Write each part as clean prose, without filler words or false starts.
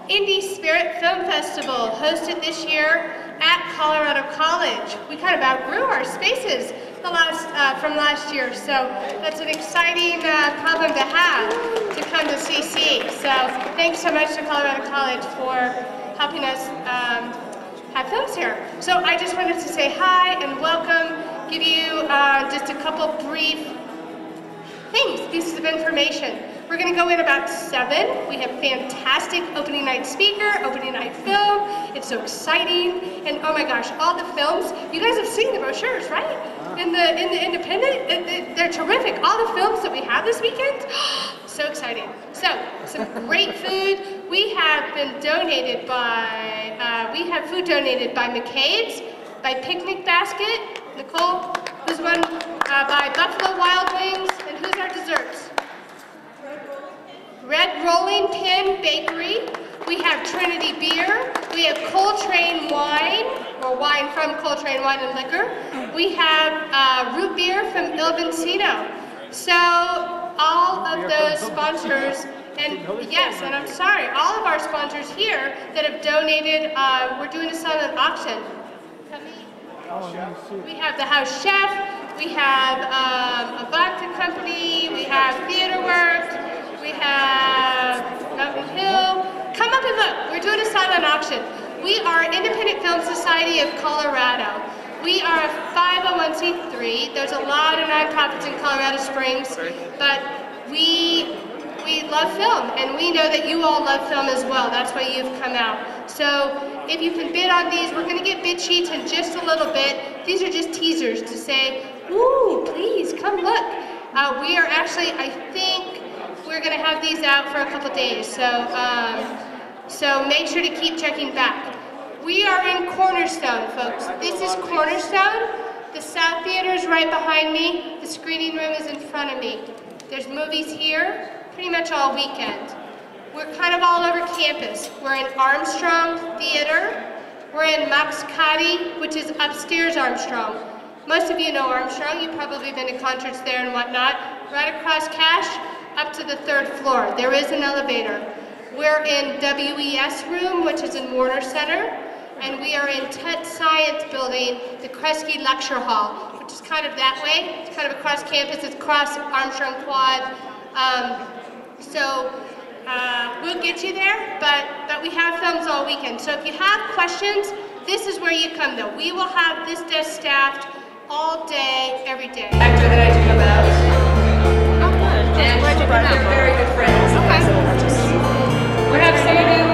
Indie Spirit Film Festival, hosted this year at Colorado College. We kind of outgrew our spaces from last year, so that's an exciting problem to have to come to CC. So thanks so much to Colorado College for helping us have films here. So I just wanted to say hi and welcome, give you just a couple brief pieces of information. We're going to go in about 7. We have fantastic opening night speaker, opening night film. It's so exciting. And oh my gosh, all the films, you guys have seen the brochures, right? In the independent, they're terrific. All the films that we have this weekend, so exciting. So, some great food. We have been donated by, we have food donated by McCabe's, by Picnic Basket, Nicole, who's one, by Buffalo Wild Wings, and who's our desserts? Red Rolling Pin Bakery. We have Trinity Beer. We have Coltrane Wine, or wine from Coltrane Wine and Liquor. We have root beer from Il Vincino. So all of those sponsors And yes, and I'm sorry, all of our sponsors here that have donated, we're doing a silent auction. We have the House Chef, we have a vodka company, we have Theater Works, we have Mountain Hill. Come up and look, we're doing a silent auction. We are Independent Film Society of Colorado. We are a 501c3. There's a lot of nonprofits in Colorado Springs, but we love film, and we know that you all love film as well. That's why you've come out. So if you can bid on these, we're going to get bid sheets in just a little bit. These are just teasers to say, ooh, please come look. We are actually, I think, we're going to have these out for a couple days. So make sure to keep checking back. We are in Cornerstone, folks. This is Cornerstone. The South Theater is right behind me. The screening room is in front of me. There's movies here pretty much all weekend. We're kind of all over campus. We're in Armstrong Theater. We're in Max Cady, which is upstairs Armstrong. Most of you know Armstrong. You've probably been to concerts there and whatnot. Right across Cash, up to the 3rd floor. There is an elevator. We're in WES room, which is in Warner Center. And we are in TET Science Building, the Kresge Lecture Hall, which is kind of that way. It's kind of across campus. It's across Armstrong Quad. We'll get you there, but we have films all weekend. So if you have questions, this is where you come though. We will have this desk staffed all day, every day. Actor that I do know about. Oh, good. And they're very good friends. Okay. What have you do?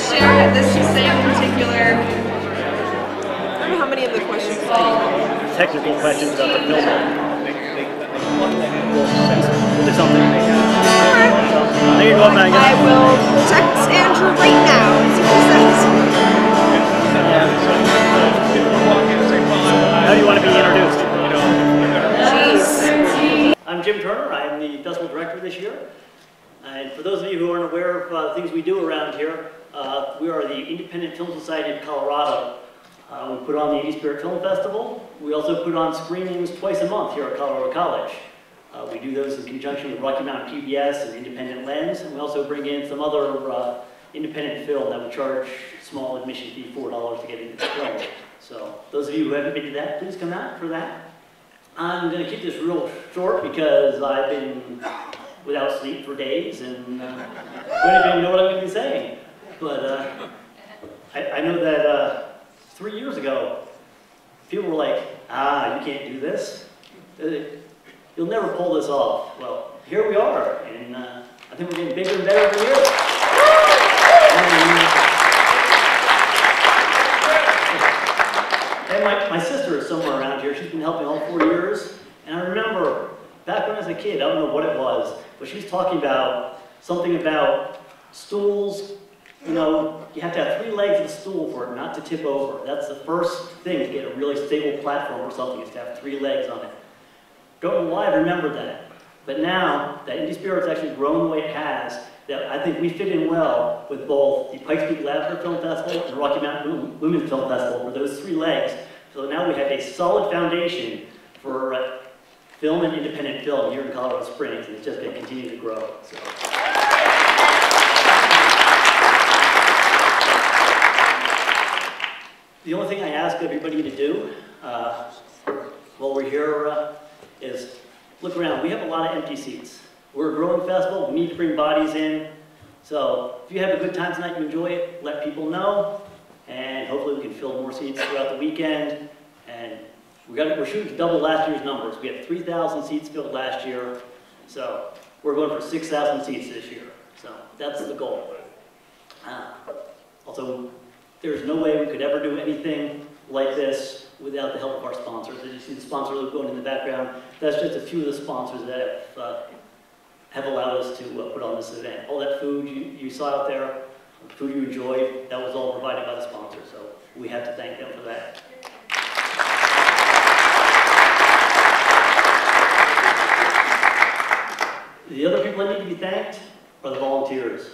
Share this same particular. I don't know how many of the questions technical questions about the film. We'll do something. There you go, Megan. I will text Andrew right now and see what he says. How do you want to be introduced? Jeez. I'm Jim Turner. I'm the festival director this year. And for those of you who aren't aware of the things we do around here, we are the Independent Film Society of Colorado. We put on the 80 Spirit Film Festival. We also put on screenings twice a month here at Colorado College. We do those in conjunction with Rocky Mountain PBS and Independent Lens, and we also bring in some other independent film that we charge small admission fee, $4 to get into the film. So those of you who haven't been to that, please come out for that. I'm going to keep this real short because I've been without sleep for days and don't even know what I'm going to be saying. But I know that 3 years ago, people were like, you can't do this. You'll never pull this off. Well, here we are, and I think we're getting bigger and better every year. And my sister is somewhere around here. She's been helping all 4 years. And I remember, back when I was a kid, I don't know what it was, but she was talking about something about stools. You know, you have to have 3 legs of the stool for it not to tip over. That's the first thing to get a really stable platform or something, is to have 3 legs on it. Don't know why I remember that, but now that Indie Spirit's actually grown the way it has, that I think we fit in well with both the Pikes Peak Lavender Film Festival and the Rocky Mountain Women's Film Festival, for those 3 legs. So now we have a solid foundation for film and independent film here in Colorado Springs, and it's just going to continue to grow. So. The only thing I ask everybody to do while we're here is look around. We have a lot of empty seats. We're a growing festival. We need to bring bodies in. So if you have a good time tonight, you enjoy it, let people know, and hopefully we can fill more seats throughout the weekend. And we're shooting to double last year's numbers. We had 3,000 seats filled last year, so we're going for 6,000 seats this year. So that's the goal. Also, there's no way we could ever do anything like this without the help of our sponsors. As you see the sponsor logo going in the background, that's just a few of the sponsors that have allowed us to put on this event. All that food you saw out there, the food you enjoyed, that was all provided by the sponsor, so we have to thank them for that. The other people that need to be thanked are the volunteers.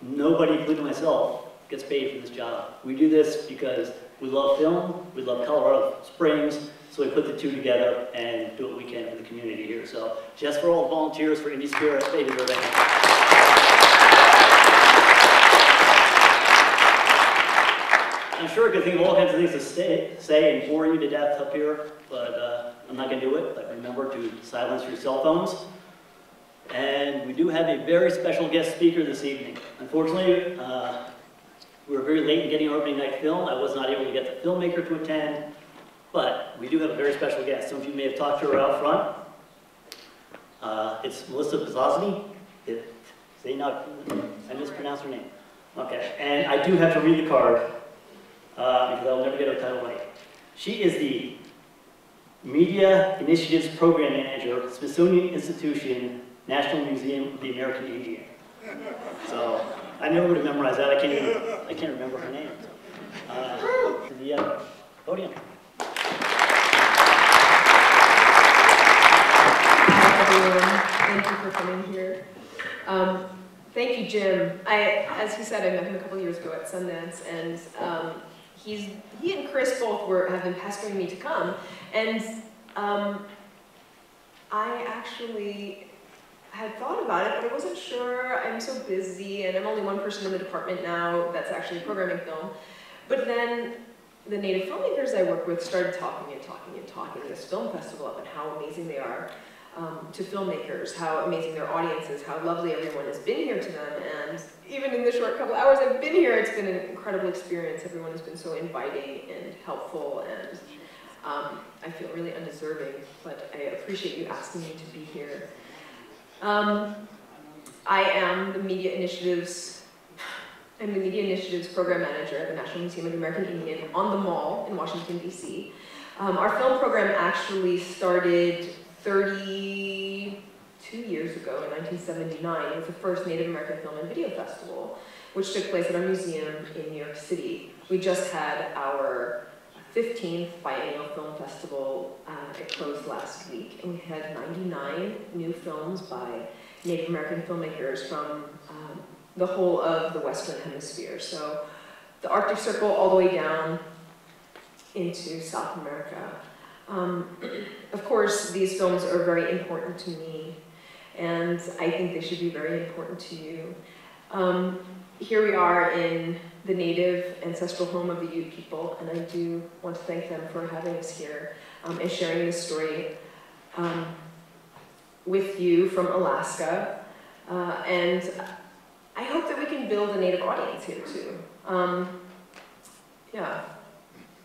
Nobody, including myself, gets paid for this job. We do this because we love film, we love Colorado Springs, so we put the two together and do what we can for the community here. So just for all the volunteers for Indie Spirit, they deserve it. think of all kinds of things to say and bore you to death up here, but I'm not going to do it. But remember to silence your cell phones. And we do have a very special guest speaker this evening. Unfortunately, we were very late in getting our opening night film. I was not able to get the filmmaker to attend, but we do have a very special guest. Some of you may have talked to her out front. It's Melissa Pozosny. I mispronounced her name. Okay, and I do have to read the card because I'll never get her title right. She is the Media Initiatives Program Manager, Smithsonian Institution, National Museum of the American Indian. So I never would have memorized that. I can't remember her name. To the podium. Hi, everyone. Thank you for coming here. Thank you, Jim. As he said, I met him a couple years ago at Sundance, and he and Chris both have been pestering me to come. And I actually had thought about it, but I wasn't sure. I'm so busy, and I'm only one person in the department now that's actually programming film. But then the native filmmakers I work with started talking this film festival up and how amazing they are to filmmakers, how amazing their audience is, how lovely everyone has been here to them. And even in the short couple hours I've been here, it's been an incredible experience. Everyone has been so inviting and helpful, and I feel really undeserving, but I appreciate you asking me to be here. I am the Media Initiatives Program Manager at the National Museum of the American Indian on the Mall in Washington, D.C. Our film program actually started 32 years ago in 1979. It was the first Native American Film and Video Festival, which took place at our museum in New York City. We just had our 15th biennial film festival. It closed last week, and we had 99 new films by Native American filmmakers from the whole of the Western Hemisphere. So the Arctic Circle all the way down into South America. Of course, these films are very important to me, and I think they should be very important to you. Here we are in the native ancestral home of the Ute people, and I do want to thank them for having us here and sharing this story with you from Alaska. And I hope that we can build a native audience here too. Yeah,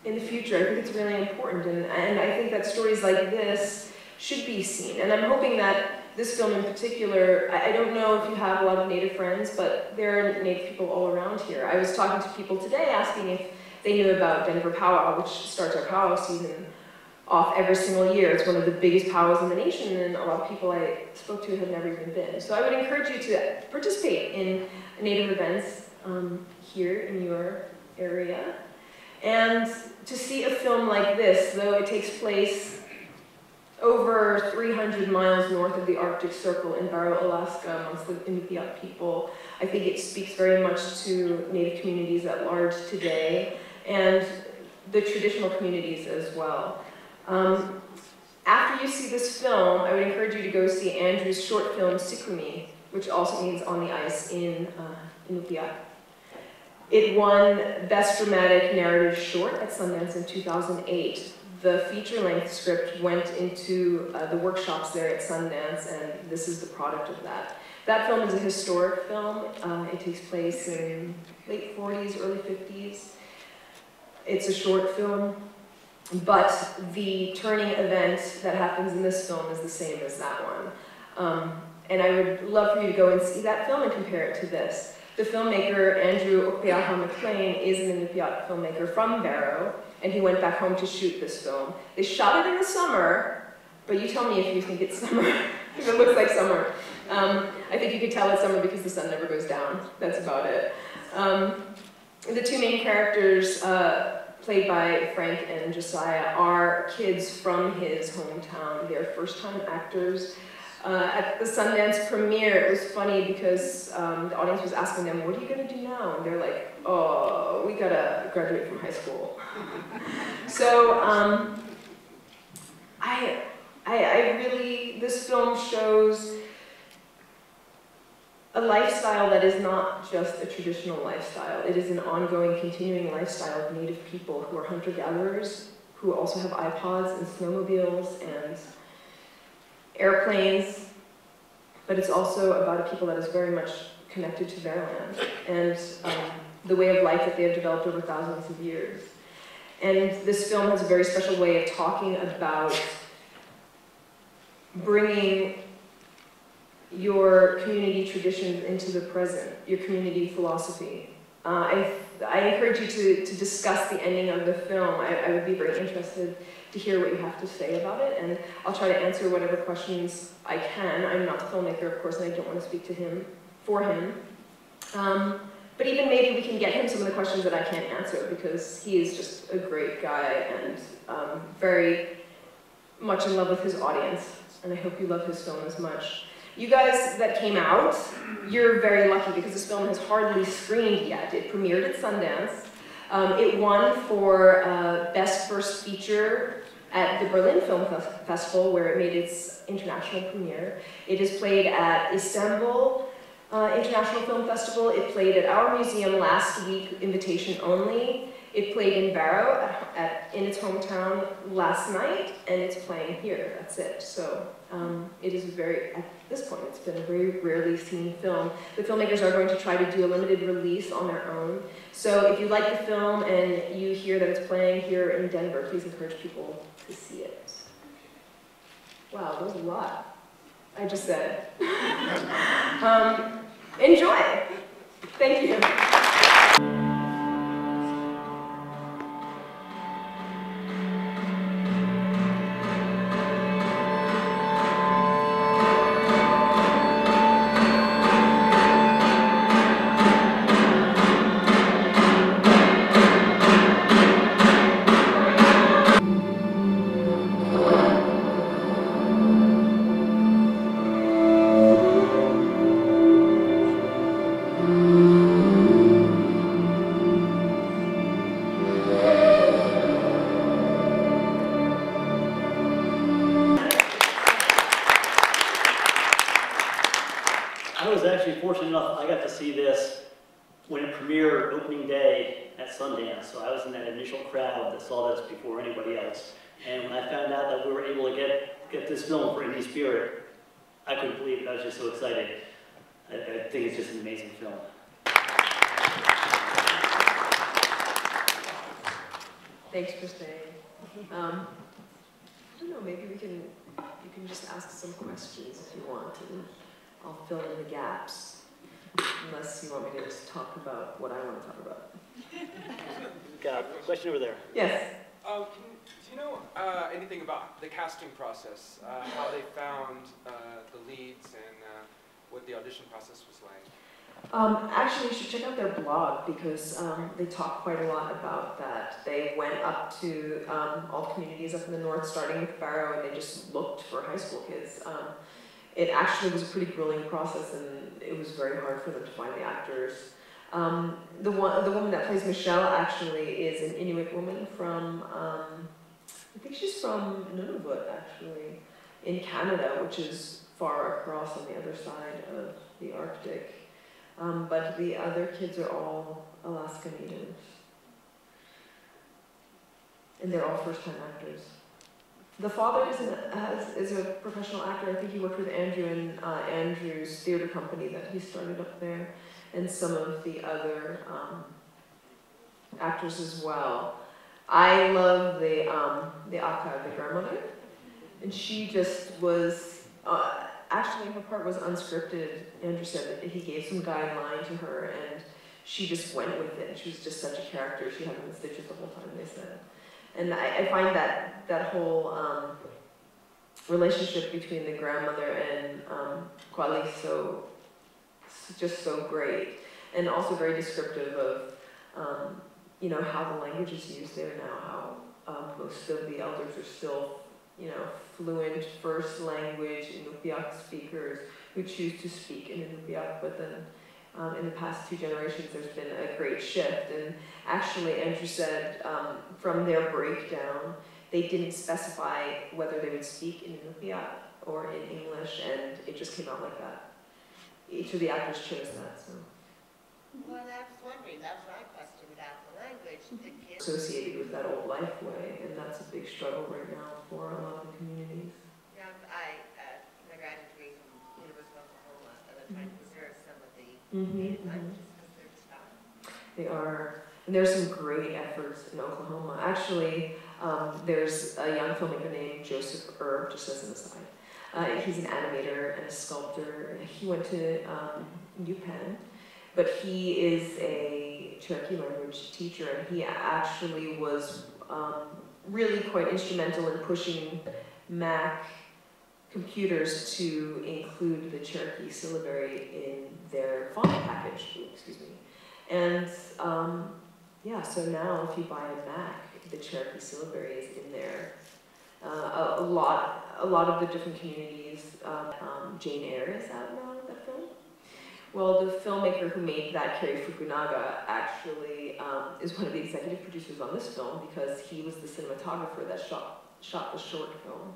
in the future, I think it's really important, and I think that stories like this should be seen. And I'm hoping that this film in particular, I don't know if you have a lot of Native friends, but there are Native people all around here. I was talking to people today asking if they knew about Denver Powwow, which starts our powwow season off every single year. It's one of the biggest powwows in the nation, and a lot of people I spoke to have never even been. So I would encourage you to participate in Native events here in your area. And to see a film like this, though it takes place over 300 miles north of the Arctic Circle in Barrow, Alaska, amongst the Inupiat people, I think it speaks very much to Native communities at large today, and the traditional communities as well. After you see this film, I would encourage you to go see Andrew's short film, Sikumi, which also means on the ice in Inupiat. It won Best Dramatic Narrative Short at Sundance in 2008. The feature-length script went into the workshops there at Sundance, and this is the product of that. That film is a historic film. It takes place in late 40s, early 50s. It's a short film, but the turning event that happens in this film is the same as that one. And I would love for you to go and see that film and compare it to this. The filmmaker, Andrew Okpeaha McLean, is an Inupiat filmmaker from Barrow, and he went back home to shoot this film. They shot it in the summer, but you tell me if you think it's summer, if it looks like summer. I think you could tell it's summer because the sun never goes down. That's about it. The two main characters, played by Frank and Josiah, are kids from his hometown. They're first-time actors. At the Sundance premiere, it was funny because the audience was asking them, what are you going to do now? And they're like, oh, we got to graduate from high school. So I really, this film shows a lifestyle that is not just a traditional lifestyle. It is an ongoing, continuing lifestyle of Native people who are hunter-gatherers, who also have iPods and snowmobiles and airplanes, but it's also about a people that is very much connected to their land and the way of life that they have developed over thousands of years. And this film has a very special way of talking about bringing your community traditions into the present, your community philosophy. I encourage you to discuss the ending of the film. I would be very interested to hear what you have to say about it, and I'll try to answer whatever questions I can. I'm not the filmmaker, of course, and I don't want to speak to him, for him. But even maybe we can get him some of the questions that I can't answer, because he is just a great guy and very much in love with his audience, and I hope you love his film as much. You guys that came out, you're very lucky because this film has hardly screened yet. It premiered at Sundance. It won for Best First Feature at the Berlin Film Festival, where it made its international premiere. It is played at Istanbul International Film Festival. It played at our museum last week, invitation only. It played in Barrow in its hometown last night, and it's playing here. That's it. So it is at this point, it's been a very rarely seen film. The filmmakers are going to try to do a limited release on their own. So if you like the film and you hear that it's playing here in Denver, please encourage people to see it. Wow, that was a lot I just said. Enjoy. Thank you. I was actually fortunate enough, I got to see this when it premiered opening day at Sundance. So I was in that initial crowd that saw this before anybody else. And when I found out that we were able to get this film for Indie Spirit, I couldn't believe it. I was just so excited. I think it's just an amazing film. Thanks for staying. I don't know, maybe you can just ask some questions if you want, and I'll fill in the gaps, unless you want me to just talk about what I want to talk about. Got a question over there. Yes? Do you know anything about the casting process, how they found the leads and what the audition process was like? Actually, you should check out their blog because they talk quite a lot about that. They went up to all the communities up in the north, starting with Barrow, and they just looked for high school kids. It actually was a pretty grueling process, and it was very hard for them to find the actors. The woman that plays Michelle actually is an Inuit woman from, I think she's from Nunavut, actually, in Canada, which is far across on the other side of the Arctic. But the other kids are all Alaska Natives. And they're all first-time actors. The father is a professional actor. I think he worked with Andrew in Andrew's theater company that he started up there, and some of the other actors as well. I love the Aka, the grandmother, and she just was, actually her part was unscripted. Andrew said that he gave some guideline to her, and she just went with it. She was just such a character. She had them in stitches the whole time, they said. And I find that whole relationship between the grandmother and Kwali just so great, and also very descriptive of you know, how the language is used there now. How most of the elders are still, you know, fluent first language Inupiaq speakers who choose to speak in Inupiaq, but then in the past 2 generations, there's been a great shift. And actually, Andrew said from their breakdown, they didn't specify whether they would speak in Inupiaq or in English, and it just came out like that. each of the actors chose that. So. Well, I was wondering, that was my question about the language. The kids Associated with that old life way, and that's a big struggle right now for a lot of the communities. Yeah, my graduate degree from University of Oklahoma, and I'm trying to preserve some of the native languages because they're just gone. They are, and there's some great efforts in Oklahoma. Actually, there's a young filmmaker named Joseph Erb, just as an aside. He's an animator and a sculptor. He went to UPenn, but he is a Cherokee language teacher, and he actually was really quite instrumental in pushing Mac computers to include the Cherokee syllabary in their font package. Excuse me. And yeah, so now if you buy a Mac, the Cherokee syllabary is in there. A lot of the different communities. Jane Eyre is out now with that film. Well, the filmmaker who made that, Kerry Fukunaga, actually is one of the executive producers on this film because he was the cinematographer that shot the short film.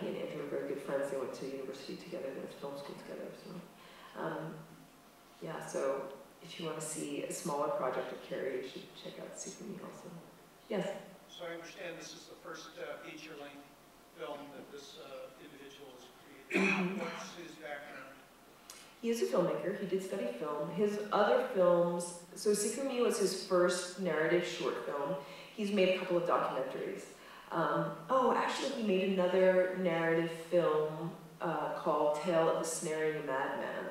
He and Andrew were very good friends. They went to university together, they went to film school together. So, yeah, so if you want to see a smaller project of Kerry, you should check out Super Me also. Yes? So I understand this is the first feature-length film that this individual has created. What's his background? He is a filmmaker. He did study film. His other films, so Sikumi was his first narrative short film. He's made a couple of documentaries. Oh, actually, he made another narrative film called Tale of the Snaring Madman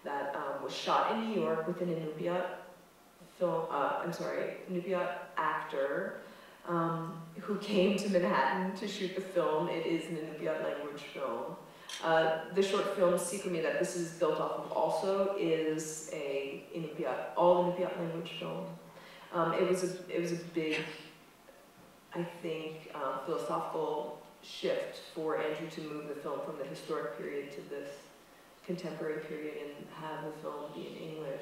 that was shot in New York with an Inupiat Inupiat actor who came to Manhattan to shoot the film. It is an Inupiat language film. The short film Sikumi that this is built off of also is a all Inupiat language film. It was a big, I think, philosophical shift for Andrew to move the film from the historic period to this contemporary period and have the film be in English.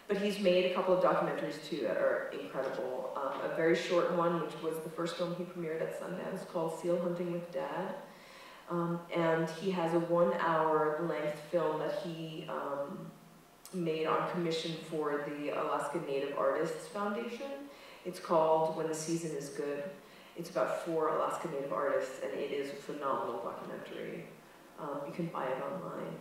But he's made a couple of documentaries too that are incredible. A very short one, which was the first film he premiered at Sundance, called Seal Hunting with Dad. And he has a 1-hour length film that he made on commission for the Alaska Native Artists Foundation. It's called When the Season is Good. It's about 4 Alaska Native artists, and it is a phenomenal documentary. You can buy it online.